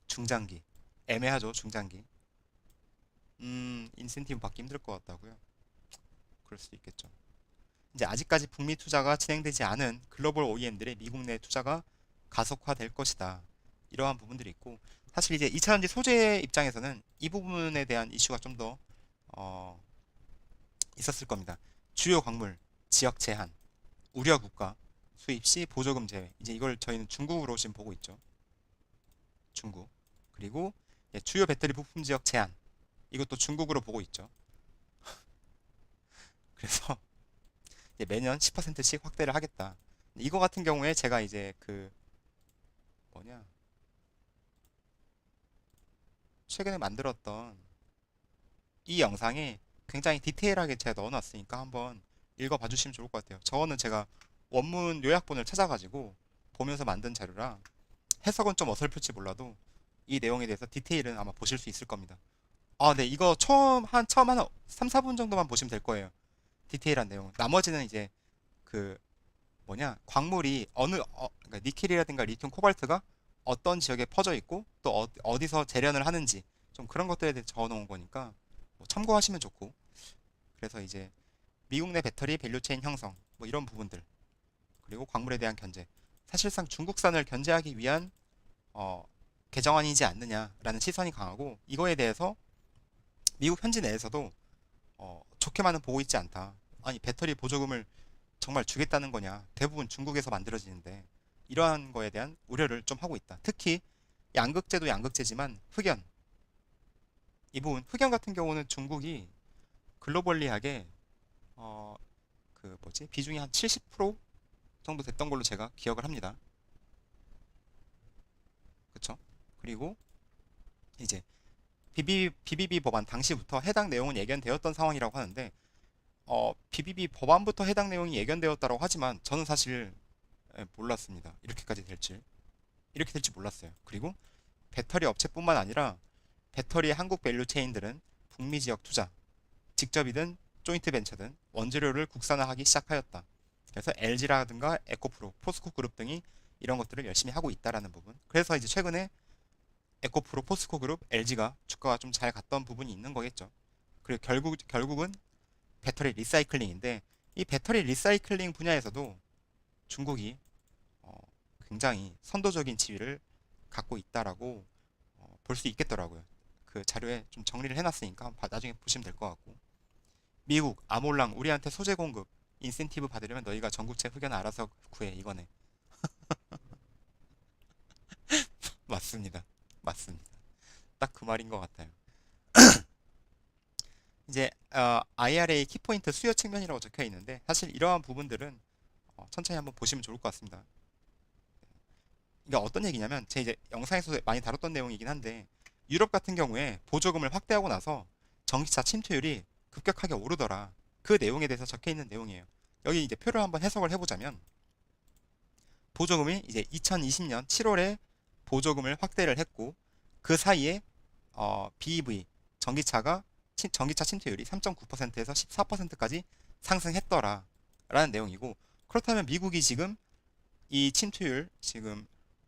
중장기 애매하죠, 중장기. 인센티브 받기 힘들 것 같다고요. 그럴 수도 있겠죠. 이제 아직까지 북미 투자가 진행되지 않은 글로벌 OEM들의 미국 내 투자가 가속화될 것이다. 이러한 부분들이 있고, 사실 이제 2차전지 소재 입장에서는 이 부분에 대한 이슈가 좀 더 있었을 겁니다. 주요 광물, 지역 제한, 우려 국가, 수입 시 보조금 제외. 이제 이걸 저희는 중국으로 지금 보고 있죠. 중국. 그리고 예, 주요 배터리 부품 지역 제한. 이것도 중국으로 보고 있죠. 그래서 이제 매년 10%씩 확대를 하겠다. 이거 같은 경우에 제가 이제 그 뭐냐 최근에 만들었던 이 영상에 굉장히 디테일하게 제가 넣어놨으니까 한번 읽어봐 주시면 좋을 것 같아요. 저거는 제가 원문 요약본을 찾아가지고 보면서 만든 자료라 해석은 좀 어설플지 몰라도 이 내용에 대해서 디테일은 아마 보실 수 있을 겁니다. 아, 네, 이거 처음 한 3, 4분 정도만 보시면 될 거예요. 디테일한 내용. 나머지는 이제 그 광물이 그러니까 니켈이라든가 리튬, 코발트가 어떤 지역에 퍼져 있고 또 어디서 재련을 하는지 좀 그런 것들에 대해 적어 놓은 거니까 뭐 참고하시면 좋고. 그래서 이제 미국 내 배터리 밸류체인 형성 뭐 이런 부분들, 그리고 광물에 대한 견제, 사실상 중국산을 견제하기 위한 어, 개정안이지 않느냐라는 시선이 강하고, 이거에 대해서 미국 현지 내에서도 좋게만은 보고 있지 않다. 아니, 배터리 보조금을 정말 주겠다는 거냐? 대부분 중국에서 만들어지는데, 이러한 거에 대한 우려를 좀 하고 있다. 특히 양극재도 양극재지만 흑연, 이 부분 흑연 같은 경우는 중국이 글로벌리하게 어, 비중이 한 70% 정도 됐던 걸로 제가 기억을 합니다. 그쵸? 그리고 이제 BBB 법안 당시부터 해당 내용은 예견되었던 상황이라고 하는데, BBB 법안부터 해당 내용이 예견되었다고 하지만 저는 사실 몰랐습니다. 이렇게 될지 몰랐어요. 그리고 배터리 업체뿐만 아니라 배터리 한국 밸류 체인들은 북미 지역 투자, 직접이든 조인트 벤처든 원재료를 국산화하기 시작하였다. 그래서 LG라든가 에코프로, 포스코 그룹 등이 이런 것들을 열심히 하고 있다라는 부분. 그래서 이제 최근에 에코프로, 포스코 그룹, LG가 주가가 좀 잘 갔던 부분이 있는 거겠죠. 그리고 결국은 배터리 리사이클링인데, 이 배터리 리사이클링 분야에서도 중국이 어, 굉장히 선도적인 지위를 갖고 있다라고 볼 수 있겠더라고요. 그 자료에 좀 정리를 해놨으니까 나중에 보시면 될 것 같고, 미국 아몰랑 우리한테 소재 공급 인센티브 받으려면 너희가 전구체 흑연 알아서 구해, 이거네. 맞습니다. 맞습니다. 딱 그 말인 것 같아요. 이제 IRA 키포인트 수요 측면이라고 적혀 있는데, 사실 이러한 부분들은 천천히 한번 보시면 좋을 것 같습니다. 이게 어떤 얘기냐면, 제 이제 영상에서 많이 다뤘던 내용이긴 한데, 유럽 같은 경우에 보조금을 확대하고 나서 전기차 침투율이 급격하게 오르더라. 그 내용에 대해서 적혀 있는 내용이에요. 여기 이제 표를 한번 해석을 해보자면, 보조금이 이제 2020년 7월에 보조금을 확대를 했고, 그 사이에 BEV 전기차 침투율이 3.9%에서 14%까지 상승했더라 라는 내용이고, 그렇다면 미국이 지금 이 침투율 지금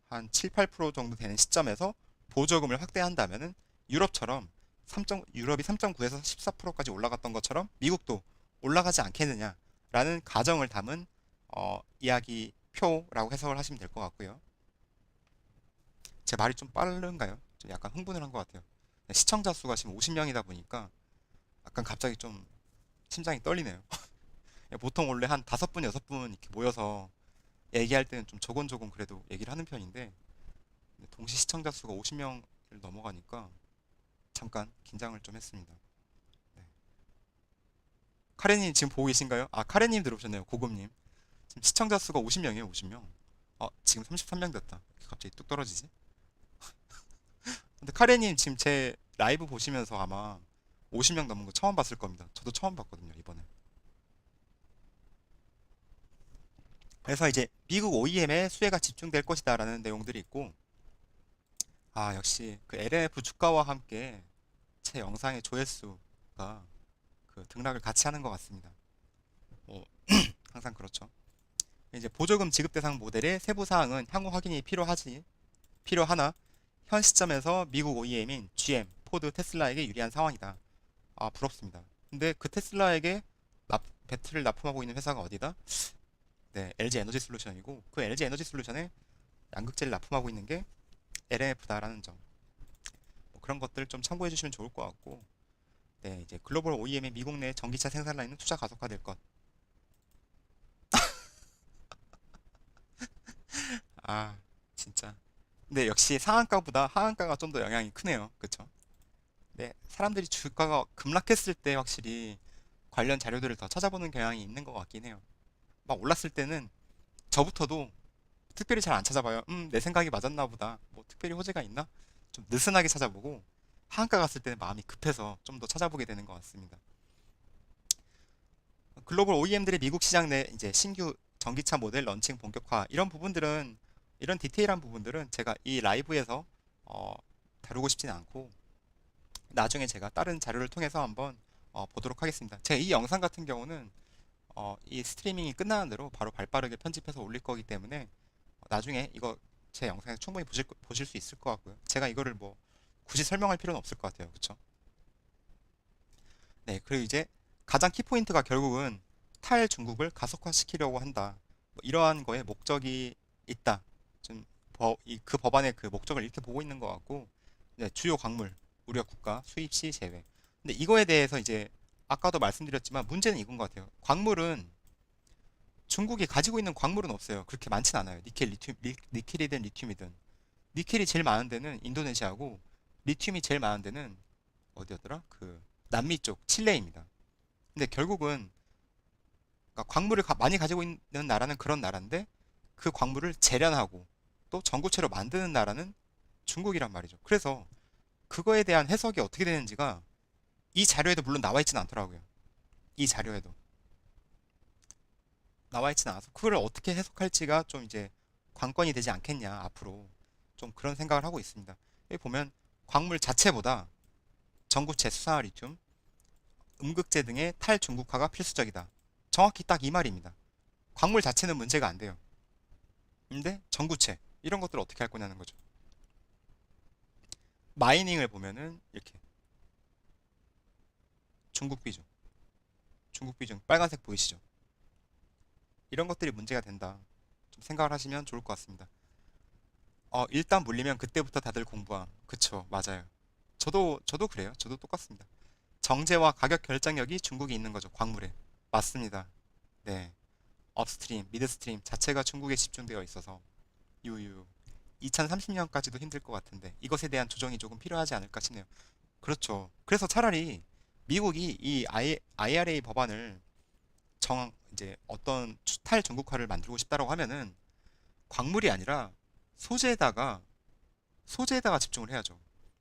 한 7, 8% 정도 되는 시점에서 보조금을 확대한다면은 유럽이 3.9에서 14%까지 올라갔던 것처럼 미국도 올라가지 않겠느냐라는 가정을 담은 이야기표라고 해석을 하시면 될 것 같고요. 제 말이 좀 빠른가요? 좀 약간 흥분을 한 것 같아요. 시청자 수가 지금 50명이다 보니까 약간 갑자기 좀 심장이 떨리네요. 보통 원래 한 5분, 6분 이렇게 모여서 얘기할 때는 좀 조곤조곤 그래도 얘기를 하는 편인데, 동시 시청자 수가 50명을 넘어가니까 잠깐 긴장을 좀 했습니다. 네. 카레님 지금 보고 계신가요? 아, 카레님 들어오셨네요. 고금님. 지금 시청자 수가 50명이에요, 50명. 지금 33명 됐다. 이렇게 갑자기 뚝 떨어지지? 근데 카레님 지금 제 라이브 보시면서 아마 50명 넘은 거 처음 봤을 겁니다. 저도 처음 봤거든요, 이번에. 그래서 이제 미국 OEM에 수혜가 집중될 것이다라는 내용들이 있고, 역시 그 LF 주가와 함께 제 영상의 조회수가 그 등락을 같이 하는 것 같습니다. 뭐 항상 그렇죠. 이제 보조금 지급 대상 모델의 세부 사항은 향후 확인이 필요하나 현 시점에서 미국 OEM인 GM, 포드, 테슬라에게 유리한 상황이다. 부럽습니다. 근데 그 테슬라에게 배터리를 납품하고 있는 회사가 어디다? 네, LG 에너지 솔루션이고, 그 LG 에너지 솔루션에 양극재를 납품하고 있는 게 LMF다라는 점. 뭐 그런 것들 좀 참고해 주시면 좋을 것 같고, 네, 이제 글로벌 OEM의 미국 내 전기차 생산 라인은 투자 가속화될 것. 아, 진짜. 근데 역시 상한가보다 하한가가 좀 더 영향이 크네요. 그쵸? 네, 사람들이 주가가 급락했을 때 확실히 관련 자료들을 더 찾아보는 경향이 있는 것 같긴 해요. 막 올랐을 때는 저부터도 특별히 잘 안 찾아봐요. 내 생각이 맞았나 보다. 뭐 특별히 호재가 있나? 좀 느슨하게 찾아보고 하한가 갔을 때는 마음이 급해서 좀 더 찾아보게 되는 것 같습니다. 글로벌 OEM들의 미국 시장 내 이제 신규 전기차 모델 런칭 본격화 이런 부분들은 이런 디테일한 부분들은 제가 이 라이브에서 어, 다루고 싶지는 않고 나중에 제가 다른 자료를 통해서 한번 보도록 하겠습니다. 제가 이 영상 같은 경우는 이 스트리밍이 끝나는 대로 바로 발빠르게 편집해서 올릴 거기 때문에 나중에 이거 제 영상에서 충분히 보실 수 있을 것 같고요. 제가 이거를 뭐 굳이 설명할 필요는 없을 것 같아요. 그쵸? 네, 그리고 이제 가장 키포인트가 결국은 탈중국을 가속화시키려고 한다. 뭐 이러한 거에 목적이 있다. 좀 그 법안의 그 목적을 이렇게 보고 있는 것 같고, 이제 주요 광물, 우려 국가, 수입 시 제외. 근데 이거에 대해서 이제 아까도 말씀드렸지만 문제는 이건 것 같아요. 광물은 중국이 가지고 있는 광물은 없어요. 그렇게 많진 않아요. 니켈이든 리튬이든. 니켈이 제일 많은 데는 인도네시아고, 리튬이 제일 많은 데는 어디였더라? 그 남미 쪽 칠레입니다. 근데 결국은 그러니까 광물을 많이 가지고 있는 나라는 그런 나라인데 그 광물을 재련하고 또 전구체로 만드는 나라는 중국이란 말이죠. 그래서 그거에 대한 해석이 어떻게 되는지가 이 자료에도 물론 나와 있지는 않더라고요. 이 자료에도 나와 있지는 않아서 그걸 어떻게 해석할지가 좀 이제 관건이 되지 않겠냐 앞으로 좀 그런 생각을 하고 있습니다. 여기 보면 광물 자체보다 전구체, 수산화 리튬, 음극재 등의 탈중국화가 필수적이다. 정확히 딱 이 말입니다. 광물 자체는 문제가 안 돼요. 근데 전구체 이런 것들을 어떻게 할 거냐는 거죠. 마이닝을 보면은 이렇게 중국 비중, 중국 비중 빨간색 보이시죠? 이런 것들이 문제가 된다. 좀 생각을 하시면 좋을 것 같습니다. 일단 물리면 그때부터 다들 공부함. 그쵸, 맞아요. 저도 그래요. 저도 똑같습니다. 정제와 가격 결정력이 중국이 있는 거죠. 광물에. 맞습니다. 네. 업스트림, 미드스트림 자체가 중국에 집중되어 있어서 유유. 2030년까지도 힘들 것 같은데 이것에 대한 조정이 조금 필요하지 않을까 싶네요. 그렇죠. 그래서 차라리 미국이 이 IRA 법안을 이제 어떤 탈중국화를 만들고 싶다라고 하면은 광물이 아니라 소재에다가 소재에다가 집중을 해야죠.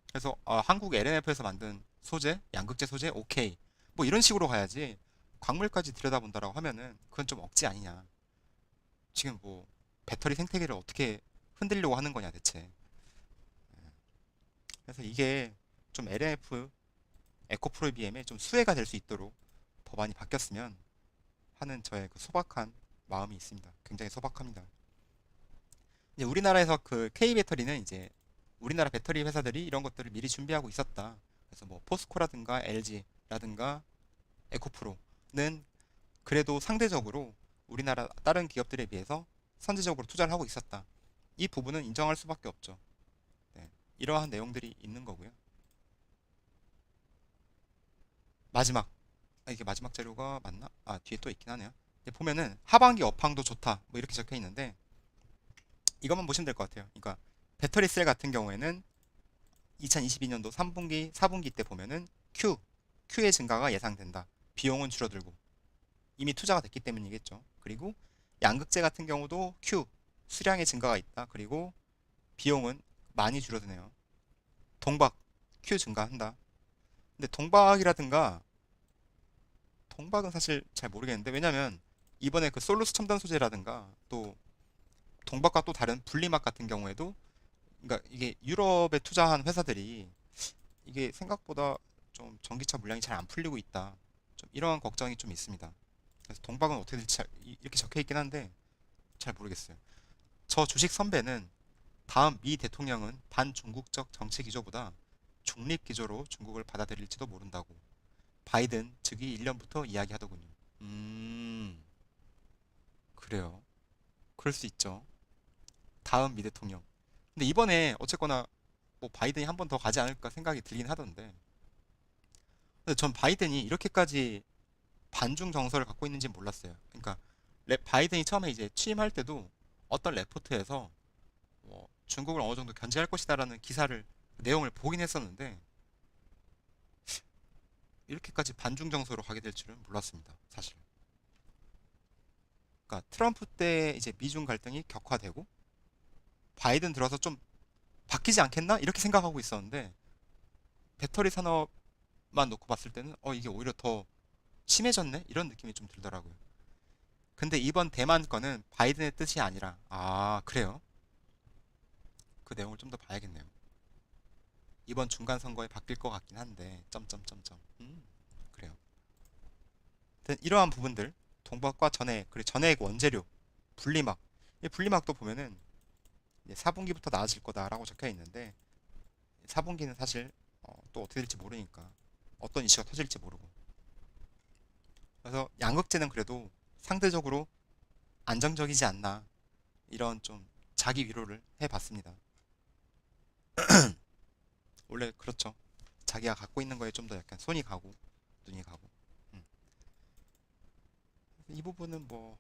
그래서 한국 LNF에서 만든 소재, 양극재 소재, 오케이. 뭐 이런 식으로 가야지 광물까지 들여다본다라고 하면은 그건 좀 억지 아니냐. 지금 뭐 배터리 생태계를 어떻게 흔들려고 하는 거냐 대체. 그래서 이게 좀 LNF 에코프로비엠에 좀 수혜가 될 수 있도록 법안이 바뀌었으면 하는 저의 그 소박한 마음이 있습니다. 굉장히 소박합니다. 이제 우리나라에서 그 K 배터리는 이제 우리나라 배터리 회사들이 이런 것들을 미리 준비하고 있었다. 그래서 뭐 포스코라든가 LG라든가 에코프로는 그래도 상대적으로 우리나라 다른 기업들에 비해서 선제적으로 투자를 하고 있었다. 이 부분은 인정할 수밖에 없죠. 네, 이러한 내용들이 있는 거고요. 마지막, 이게 마지막 자료가 맞나? 뒤에 또 있긴 하네요. 보면은 하반기 업황도 좋다. 뭐 이렇게 적혀 있는데 이것만 보시면 될 것 같아요. 그러니까 배터리 셀 같은 경우에는 2022년도 3분기, 4분기 때 보면은 Q의 증가가 예상된다. 비용은 줄어들고 이미 투자가 됐기 때문이겠죠. 그리고 양극재 같은 경우도 수량의 증가가 있다. 그리고 비용은 많이 줄어드네요. 동박 Q 증가한다. 근데 동박은 사실 잘 모르겠는데 왜냐면 이번에 그 솔루스 첨단 소재라든가 또 동박과 또 다른 분리막 같은 경우에도 그러니까 이게 유럽에 투자한 회사들이 이게 생각보다 좀 전기차 물량이 잘 안 풀리고 있다. 좀 이러한 걱정이 좀 있습니다. 그래서 동박은 어떻게 될지 이렇게 적혀 있긴 한데 잘 모르겠어요. 저 주식 선배는 다음 미 대통령은 반중국적 정치 기조보다 중립 기조로 중국을 받아들일지도 모른다고 바이든 즉위 1년부터 이야기하더군요. 음, 그래요. 그럴 수 있죠. 다음 미 대통령. 근데 이번에 어쨌거나 뭐 바이든이 한 번 더 가지 않을까 생각이 들긴 하던데. 근데 전 바이든이 이렇게까지 반중 정서를 갖고 있는지 몰랐어요. 그러니까 바이든이 처음에 이제 취임할 때도 어떤 레포트에서 중국을 어느 정도 견제할 것이다라는 기사를 내용을 보긴 했었는데 이렇게까지 반중 정서로 가게 될 줄은 몰랐습니다. 사실. 그러니까 트럼프 때 이제 미중 갈등이 격화되고 바이든 들어서 좀 바뀌지 않겠나? 이렇게 생각하고 있었는데 배터리 산업만 놓고 봤을 때는 이게 오히려 더 심해졌네? 이런 느낌이 좀 들더라고요. 근데 이번 대만 건은 바이든의 뜻이 아니라 그래요? 그 내용을 좀 더 봐야겠네요. 이번 중간 선거에 바뀔 것 같긴 한데 점점점점 그래요. 하여튼 이러한 부분들 동박과 전해 그리고 전해액 원재료 분리막 이 분리막도 보면은 이제 4분기부터 나아질 거다라고 적혀 있는데 4분기는 사실 또 어떻게 될지 모르니까 어떤 이슈가 터질지 모르고 그래서 양극재는 그래도 상대적으로 안정적이지 않나 이런 좀 자기 위로를 해봤습니다. 원래 그렇죠. 자기가 갖고 있는 거에 좀 더 약간 손이 가고 눈이 가고 음. 이 부분은 뭐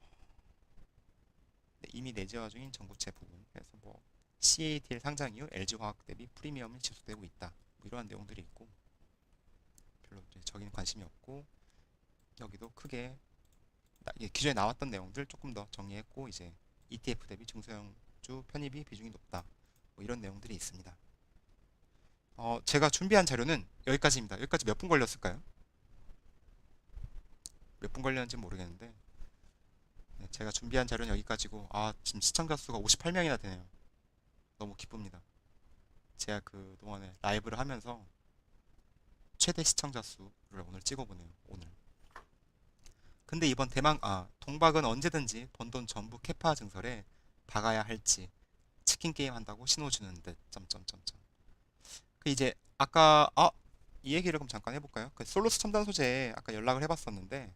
이미 내재화 중인 전고체 부분 그래서 뭐 CATL 상장 이후 LG화학 대비 프리미엄이 지속되고 있다 뭐 이러한 내용들이 있고 별로 저기는 관심이 없고 여기도 크게 이게 기존에 나왔던 내용들 조금 더 정리했고 이제 ETF 대비 중소형주 편입이 비중이 높다 뭐 이런 내용들이 있습니다. 제가 준비한 자료는 여기까지입니다. 여기까지 몇 분 걸렸을까요? 몇 분 걸렸는지 모르겠는데 네, 제가 준비한 자료는 여기까지고 지금 시청자 수가 58명이나 되네요. 너무 기쁩니다. 제가 그 동안에 라이브를 하면서 최대 시청자 수를 오늘 찍어보네요. 오늘. 근데 이번 동박은 언제든지 번 돈 전부 캐파 증설에 박아야 할지 치킨 게임 한다고 신호 주는 듯 점점점점. 그 이제 아까 이 얘기를 그럼 잠깐 해볼까요? 그 솔로스 첨단 소재에 아까 연락을 해봤었는데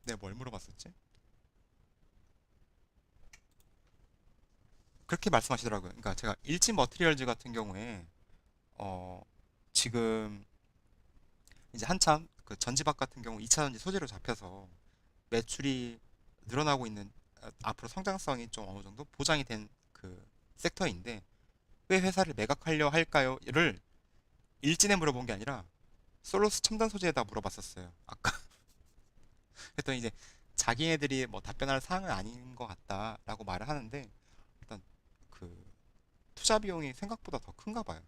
내가 뭘 물어봤었지? 그렇게 말씀하시더라고요. 그러니까 제가 일진 머티리얼즈 같은 경우에 어 지금 이제 한참 그 전지박 같은 경우 2차 전지 소재로 잡혀서 매출이 늘어나고 있는 앞으로 성장성이 좀 어느 정도 보장이 된 그 섹터인데 왜 회사를 매각하려 할까요?를 일진에 물어본 게 아니라 솔로스 첨단 소재에다 물어봤었어요. 아까 그랬더니 이제 자기네들이 뭐 답변할 사항은 아닌 것 같다라고 말을 하는데 일단 그 투자 비용이 생각보다 더 큰가 봐요.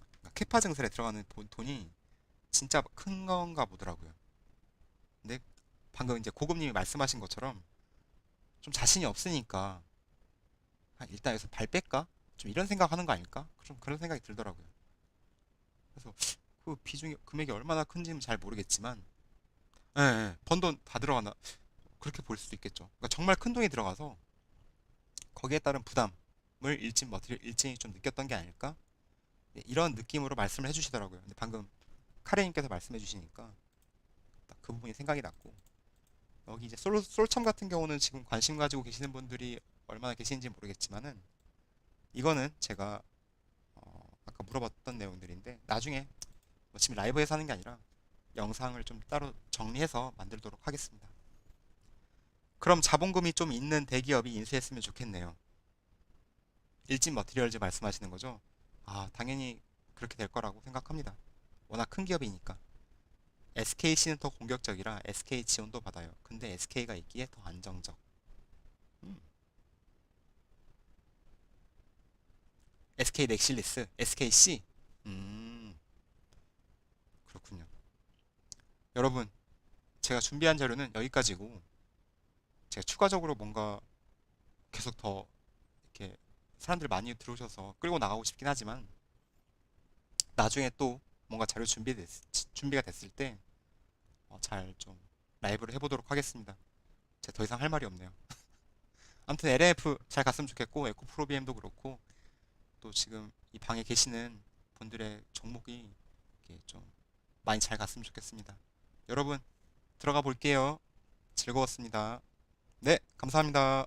그러니까 캐파 증설에 들어가는 돈이 진짜 큰 건가 보더라고요. 근데 방금 이제 고금님이 말씀하신 것처럼 좀 자신이 없으니까 일단 여기서 발 뺄까? 좀 이런 생각하는 거 아닐까? 좀 그런 생각이 들더라고요. 그래서 그 비중이 금액이 얼마나 큰지는 잘 모르겠지만 예, 예, 번 돈 다 들어가나 그렇게 볼 수도 있겠죠. 그러니까 정말 큰 돈이 들어가서 거기에 따른 부담을 일진이 좀 느꼈던 게 아닐까? 예, 이런 느낌으로 말씀을 해주시더라고요. 근데 방금 카레님께서 말씀해 주시니까 딱 그 부분이 생각이 났고 여기 이제 솔참 같은 경우는 지금 관심 가지고 계시는 분들이 얼마나 계시는지 모르겠지만은 이거는 제가 아까 물어봤던 내용들인데 나중에 뭐 지금 라이브에서 하는 게 아니라 영상을 좀 따로 정리해서 만들도록 하겠습니다. 그럼 자본금이 좀 있는 대기업이 인수했으면 좋겠네요. 일진 머티리얼즈 말씀하시는 거죠? 당연히 그렇게 될 거라고 생각합니다. 워낙 큰 기업이니까. SKC는 더 공격적이라 SK 지원도 받아요. 근데 SK가 있기에 더 안정적. 음, SK 넥실리스, SKC. 음, 그렇군요. 여러분, 제가 준비한 자료는 여기까지고, 제가 추가적으로 뭔가 계속 더 이렇게 사람들 많이 들어오셔서 끌고 나가고 싶긴 하지만, 나중에 또 뭔가 준비가 됐을 때, 잘 좀 라이브를 해보도록 하겠습니다. 제가 더 이상 할 말이 없네요. 아무튼 LNF 잘 갔으면 좋겠고, 에코프로비엠도 그렇고, 또 지금 이 방에 계시는 분들의 종목이 이렇게 좀 많이 잘 갔으면 좋겠습니다. 여러분, 들어가 볼게요. 즐거웠습니다. 네, 감사합니다.